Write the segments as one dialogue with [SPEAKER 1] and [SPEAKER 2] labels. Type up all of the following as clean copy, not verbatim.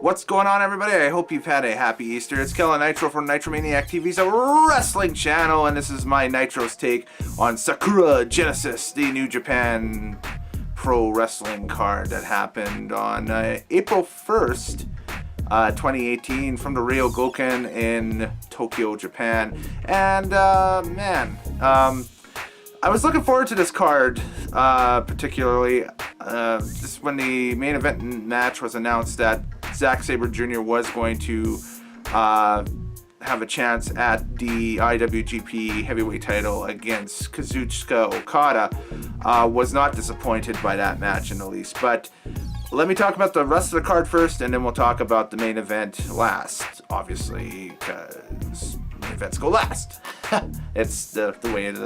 [SPEAKER 1] What's going on, everybody? I hope you've had a happy Easter. It's Kellen Nitro from Nitromaniac TV's a wrestling channel, and this is my Nitro's take on Sakura Genesis, the New Japan Pro Wrestling card that happened on April 1st, 2018 from the Ryogoken in Tokyo, Japan. And, I was looking forward to this card, particularly just when the main event match was announced that Sabre Jr. was going to have a chance at the IWGP heavyweight title against Kazuchika Okada. Was not disappointed by that match in the least. But let me talk about the rest of the card first, and then we'll talk about the main event last, obviously, because main events go last. It's the way of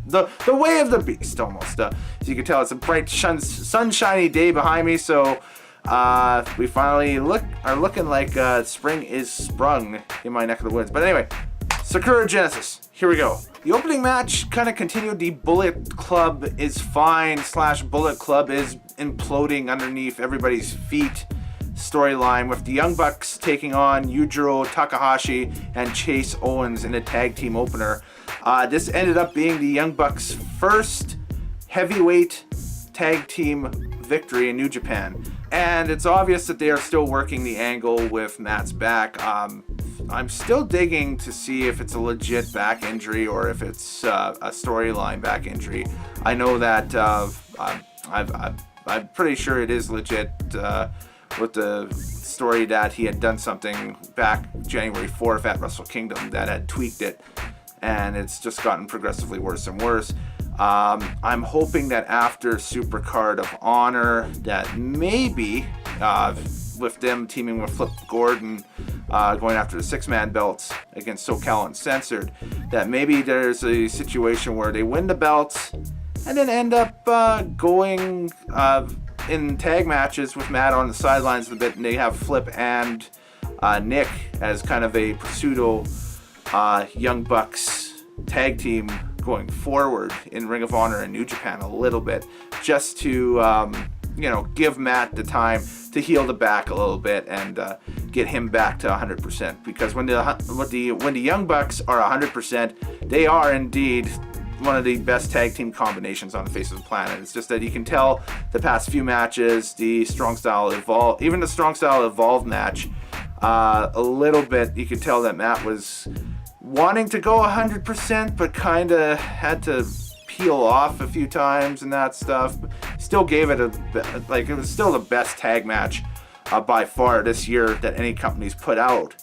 [SPEAKER 1] the way of the beast, almost. As you can tell, it's a bright, sunshiny day behind me, so we finally are looking like spring is sprung in my neck of the woods. But anyway, Sakura Genesis, here we go. The opening match kind of continued the Bullet Club is fine / Bullet Club is imploding underneath everybody's feet storyline, with the Young Bucks taking on Yujiro Takahashi and Chase Owens in a tag team opener. This ended up being the Young Bucks' first heavyweight tag team victory in New Japan. And it's obvious that they are still working the angle with Matt's back. I'm still digging to see if it's a legit back injury or if it's a storyline back injury. I know that I'm pretty sure it is legit with the story that he had done something back January 4th at Wrestle Kingdom that had tweaked it, and it's just gotten progressively worse and worse. I'm hoping that after Supercard of Honor, that maybe with them teaming with Flip Gordon, going after the 6-man belts against SoCal Uncensored, that maybe there's a situation where they win the belts and then end up going in tag matches with Matt on the sidelines a bit, and they have Flip and Nick as kind of a pseudo Young Bucks tag team going forward in Ring of Honor and New Japan a little bit, just to give Matt the time to heal the back a little bit and get him back to 100%. Because when the Young Bucks are 100%, they are indeed one of the best tag team combinations on the face of the planet. It's just that you can tell the past few matches, the Strong Style Evolve, even the Strong Style Evolve match, a little bit, you could tell that Matt was wanting to go 100%, but kind of had to peel off a few times and that stuff. Still gave it it was still the best tag match by far this year that any company's put out.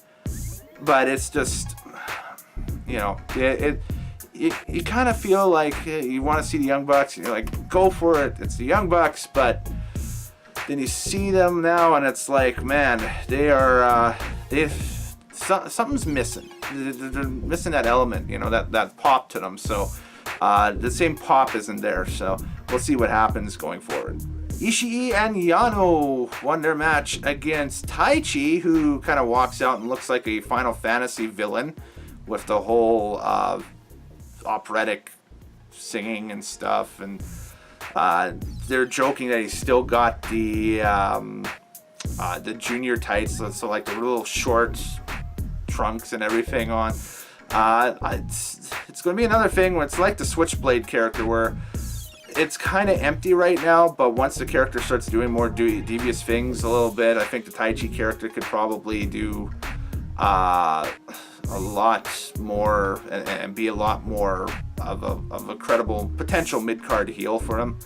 [SPEAKER 1] But it's just, you kind of feel like you want to see the Young Bucks, and you're like, go for it, it's the Young Bucks, but then you see them now and it's like, man, something's missing. They're missing that element, that pop to them. So the same pop isn't there, so we'll see what happens going forward. Ishii and Yano won their match against Taichi, who kind of walks out and looks like a Final Fantasy villain with the whole operatic singing and stuff, and they're joking that he's still got the junior tights, so like the little short trunks and everything on. It's going to be another thing where it's like the Switchblade character, where it's kind of empty right now, but once the character starts doing more devious things a little bit, I think the Taichi character could probably do a lot more and be a lot more of a credible potential mid-card heel for him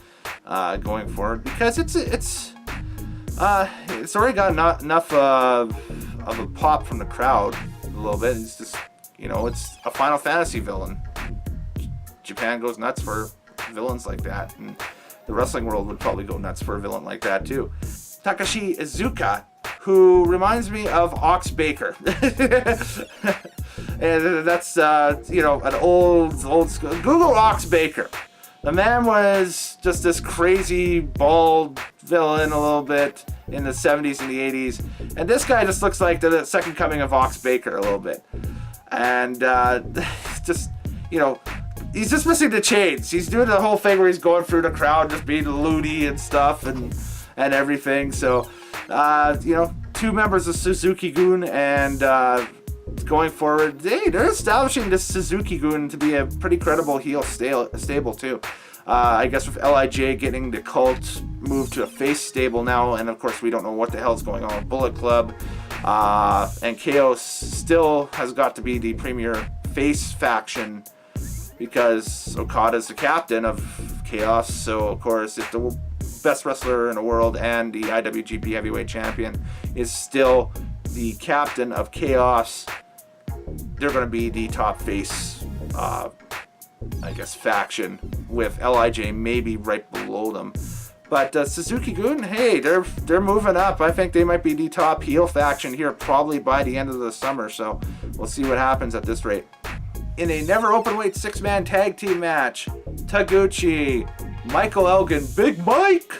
[SPEAKER 1] going forward, because it's already got enough of a pop from the crowd a little bit. It's just, it's a Final Fantasy villain. Japan goes nuts for villains like that, and the wrestling world would probably go nuts for a villain like that too. Takashi Iizuka, who reminds me of Ox Baker. And that's, an old school. Google Ox Baker. The man was just this crazy, bald villain a little bit in the 70s and the 80s. And this guy just looks like the second coming of Ox Baker a little bit. And just, he's just missing the chains. He's doing the whole thing where he's going through the crowd, just being loony and stuff and everything. So, two members of Suzuki-gun, and going forward, they're establishing this Suzuki-gun to be a pretty credible heel stable too. I guess with LIJ getting the Cult moved to a face stable now, and of course we don't know what the hell's going on with Bullet Club. And Chaos still has got to be the premier face faction because Okada's the captain of Chaos. So of course, if the best wrestler in the world and the IWGP Heavyweight Champion is still the captain of Chaos, they're going to be the top face, I guess, faction, with LIJ maybe right below them. But Suzuki-gun, hey, they're moving up. I think they might be the top heel faction here probably by the end of the summer. So we'll see what happens at this rate. In a never openweight 6-man tag team match, Taguchi, Michael Elgin, Big Mike,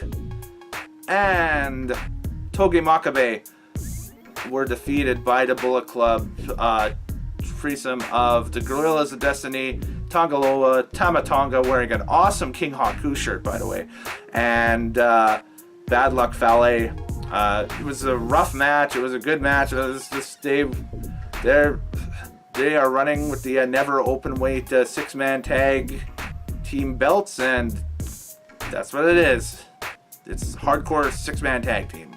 [SPEAKER 1] and Togi Makabe were defeated by the Bullet Club, threesome of the Gorillas of Destiny, Tongaloa, Tamatonga, wearing an awesome King Haku shirt, by the way, and Bad Luck Fale. It was a rough match. It was a good match. It was just they are running with the never open weight 6-man tag team belts, and that's what it is. It's hardcore 6-man tag team.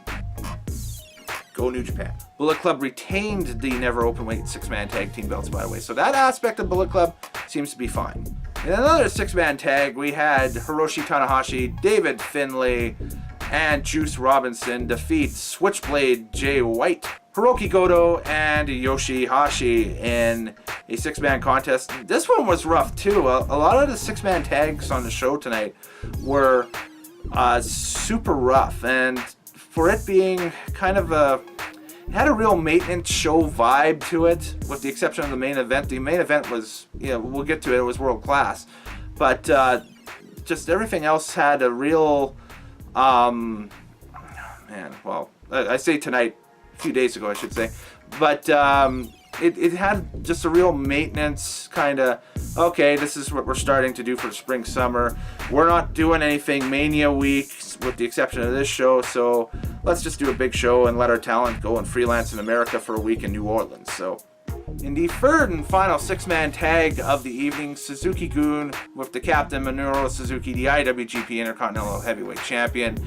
[SPEAKER 1] Go New Japan. Bullet Club retained the never openweight 6-man tag team belts, by the way. So that aspect of Bullet Club seems to be fine. In another 6-man tag, we had Hiroshi Tanahashi, David Finlay, and Juice Robinson defeat Switchblade Jay White, Hiroki Goto, and Yoshihashi in a 6-man contest. This one was rough too. A lot of the 6-man tags on the show tonight were super rough, and for it being kind of it had a real maintenance show vibe to it, with the exception of the main event. The main event was, we'll get to it, it was world class. But just everything else had a real, I say tonight, a few days ago I should say, but it had just a real maintenance kind of, okay, this is what we're starting to do for spring summer. We're not doing anything Mania week with the exception of this show, so let's just do a big show and let our talent go and freelance in America for a week in New Orleans. So in the third and final 6-man tag of the evening, Suzuki-gun with the captain Minoru Suzuki, the IWGP Intercontinental Heavyweight Champion,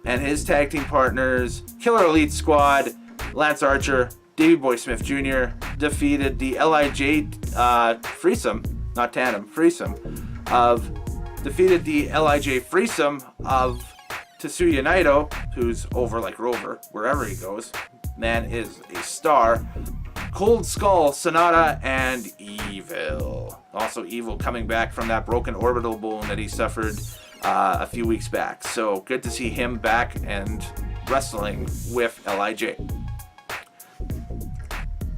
[SPEAKER 1] and his tag team partners, Killer Elite Squad, Lance Archer, Davey Boy Smith Jr. defeated the LIJ threesome, not tandem, threesome, defeated the LIJ threesome of Tetsuya Naito, who's over like Rover, wherever he goes. Man is a star. Cold Skull, Sonata, and Evil. Also Evil coming back from that broken orbital bone that he suffered a few weeks back. So good to see him back and wrestling with LIJ.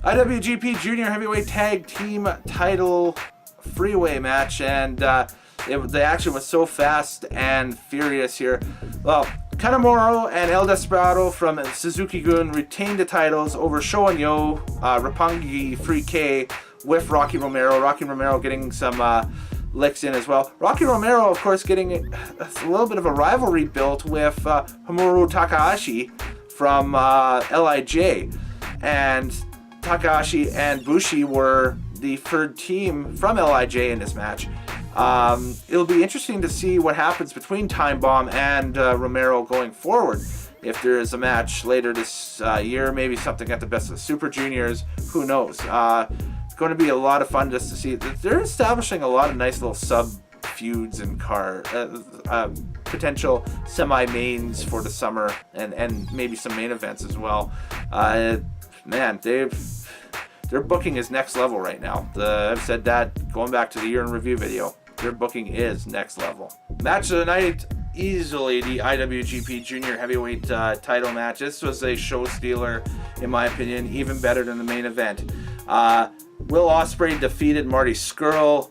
[SPEAKER 1] IWGP Junior Heavyweight Tag Team Title Freeway match, and the action was so fast and furious here. Well, Kanemaru and El Desperado from Suzuki-gun retained the titles over Sho and Yo, Roppongi 3K with Rocky Romero. Rocky Romero getting some licks in as well. Rocky Romero, of course, getting a little bit of a rivalry built with Hiromu Takahashi from LIJ. And Takahashi and Bushi were the third team from LIJ in this match. It'll be interesting to see what happens between Time Bomb and Romero going forward. If there is a match later this year, maybe something at the Best of the Super Juniors, who knows. It's going to be a lot of fun just to see. They're establishing a lot of nice little sub feuds and potential semi-mains for the summer, and maybe some main events as well. Man, their booking is next level right now. I've said that going back to the year in review video. Their booking is next level. Match of the night, easily the IWGP Junior Heavyweight title match. This was a show stealer, in my opinion, even better than the main event. Will Ospreay defeated Marty Scurll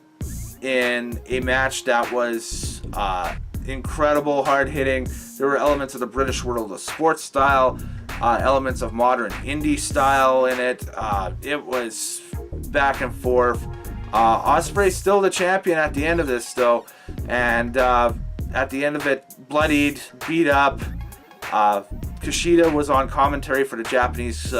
[SPEAKER 1] in a match that was incredible, hard-hitting. There were elements of the British World of Sports style, elements of modern indie style in it. It was back and forth. Ospreay still the champion at the end of this, though, and at the end of it, bloodied, beat up, Kushida was on commentary for the Japanese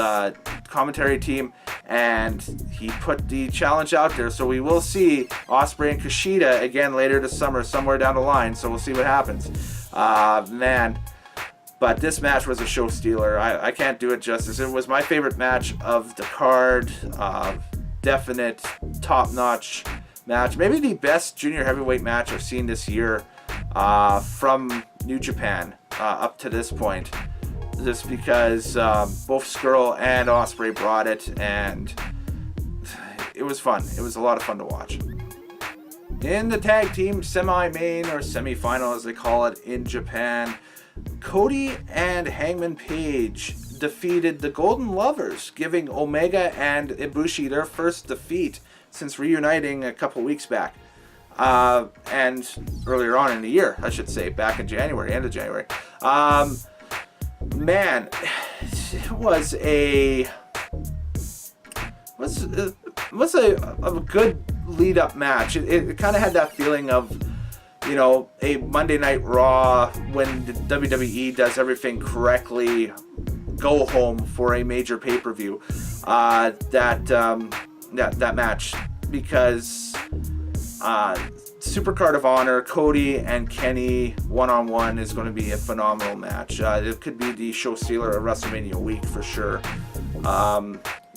[SPEAKER 1] commentary team, and he put the challenge out there. So we will see Ospreay and Kushida again later this summer, somewhere down the line. So we'll see what happens. Man. But this match was a show stealer. I can't do it justice. It was my favorite match of the card. Definite top-notch match. Maybe the best junior heavyweight match I've seen this year from New Japan up to this point. Just because both Skrull and Ospreay brought it, and it was fun. It was a lot of fun to watch. In the tag team semi-main, or semi-final as they call it in Japan, Cody and Hangman Page defeated the Golden Lovers, giving Omega and Ibushi their first defeat since reuniting a couple weeks back. And earlier on in the year, I should say, back in January, end of January. Man, it was a good lead-up match. It kind of had that feeling of, you know, a Monday Night Raw when the WWE does everything correctly, go home for a major pay-per-view. That match, because Supercard of Honor, Cody and Kenny one-on-one is going to be a phenomenal match. It could be the show stealer of WrestleMania week for sure.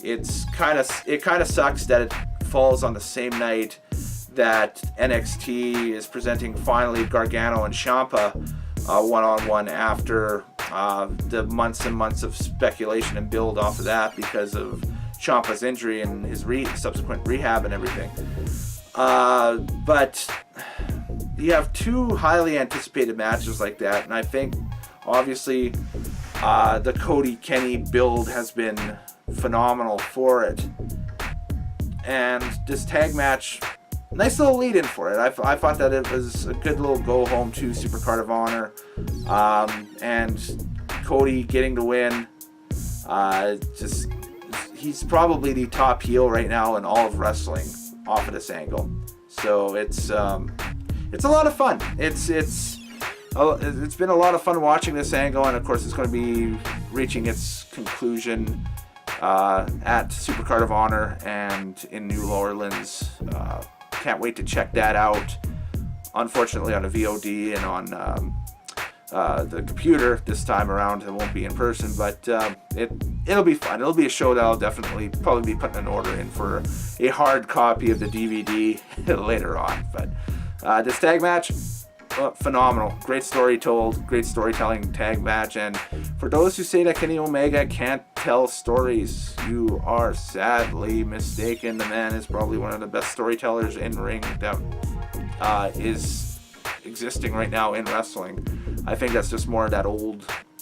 [SPEAKER 1] It kind of sucks that it falls on the same night that NXT is presenting finally Gargano and Ciampa one-on-one after the months and months of speculation and build off of that because of Ciampa's injury and his subsequent rehab and everything. But you have two highly anticipated matches like that, and I think obviously the Cody-Kenny build has been phenomenal for it. And this tag match, nice little lead-in for it. I thought that it was a good little go-home to Supercard of Honor. And Cody getting the win. He's probably the top heel right now in all of wrestling off of this angle. So it's a lot of fun. It's been a lot of fun watching this angle, and of course it's going to be reaching its conclusion at Supercard of Honor and in New Orleans. Can't wait to check that out. Unfortunately, on a VOD and on the computer this time around. It won't be in person, but it'll be fun. It'll be a show that I'll definitely probably be putting an order in for a hard copy of the DVD later on. But this tag match, phenomenal. Great story told, great storytelling tag match. And for those who say that Kenny Omega can't tell stories, you are sadly mistaken. The man is probably one of the best storytellers in ring that is existing right now in wrestling. I think that's just more of that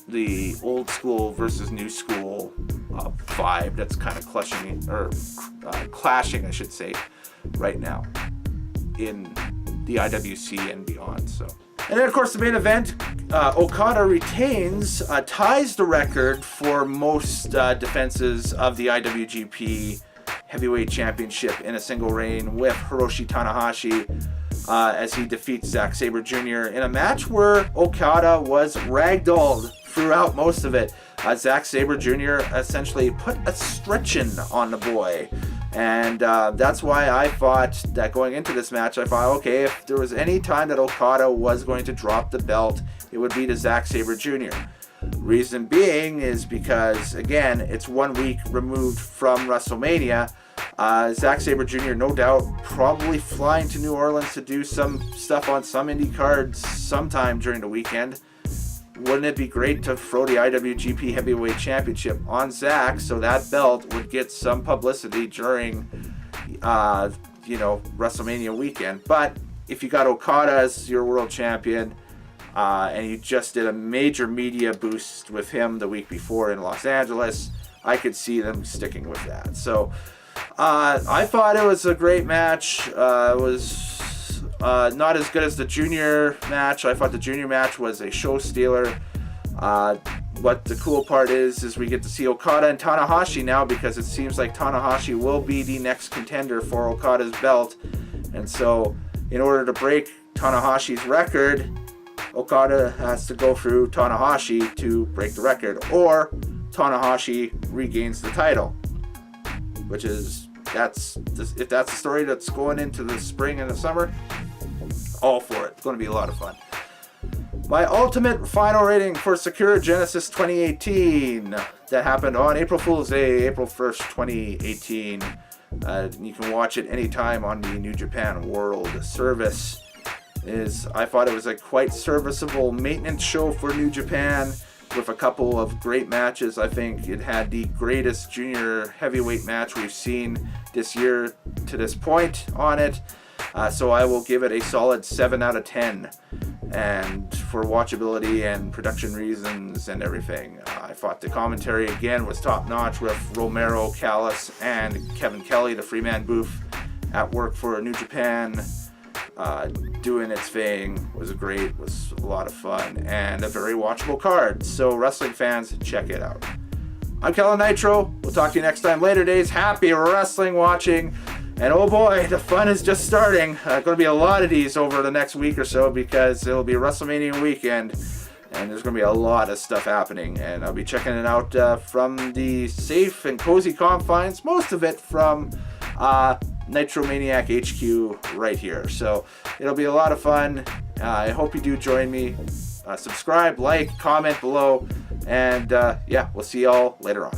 [SPEAKER 1] the old school versus new school vibe that's kind of clashing, I should say, right now in the IWC and beyond. So, and then of course the main event, Okada retains, ties the record for most defenses of the IWGP Heavyweight Championship in a single reign with Hiroshi Tanahashi. As he defeats Sabre Jr. in a match where Okada was ragdolled throughout most of it. Sabre Jr. essentially put a stretching on the boy. And that's why I thought that going into this match, I thought, okay, if there was any time that Okada was going to drop the belt, it would be to Sabre Jr. Reason being is because, again, it's 1 week removed from WrestleMania. Sabre Jr. no doubt probably flying to New Orleans to do some stuff on some indie cards sometime during the weekend. Wouldn't it be great to throw the IWGP Heavyweight Championship on Zack so that belt would get some publicity during WrestleMania weekend? But if you got Okada as your world champion and you just did a major media boost with him the week before in Los Angeles, I could see them sticking with that. So I thought it was a great match. It was not as good as the junior match. I thought the junior match was a show stealer. What the cool part is we get to see Okada and Tanahashi now, because it seems like Tanahashi will be the next contender for Okada's belt. And so in order to break Tanahashi's record Okada has to go through Tanahashi to break the record, or Tanahashi regains the title, which is, if that's the story that's going into the spring and the summer, all for it. It's going to be a lot of fun. My ultimate final rating for Sakura Genesis 2018 that happened on April Fool's Day, April 1st, 2018. You can watch it anytime on the New Japan World service. I thought it was a quite serviceable maintenance show for New Japan with a couple of great matches. I think it had the greatest junior heavyweight match we've seen this year to this point on it. So I will give it a solid 7 out of 10. And for watchability and production reasons and everything, I thought the commentary again was top notch with Romero, Callis, and Kevin Kelly, the Freeman booth at work for New Japan, doing its thing. Was great, was a lot of fun, and a very watchable card. So wrestling fans, check it out. I'm Kellen Nitro. We'll talk to you next time. Later days. Happy wrestling watching. And oh boy, the fun is just starting. Going to be a lot of these over the next week or so, because it'll be WrestleMania weekend, and there's going to be a lot of stuff happening. And I'll be checking it out from the safe and cozy confines, most of it from Nitromaniac HQ right here. So it'll be a lot of fun. I hope you do join me. Subscribe, like, comment below, and yeah, we'll see y'all later on.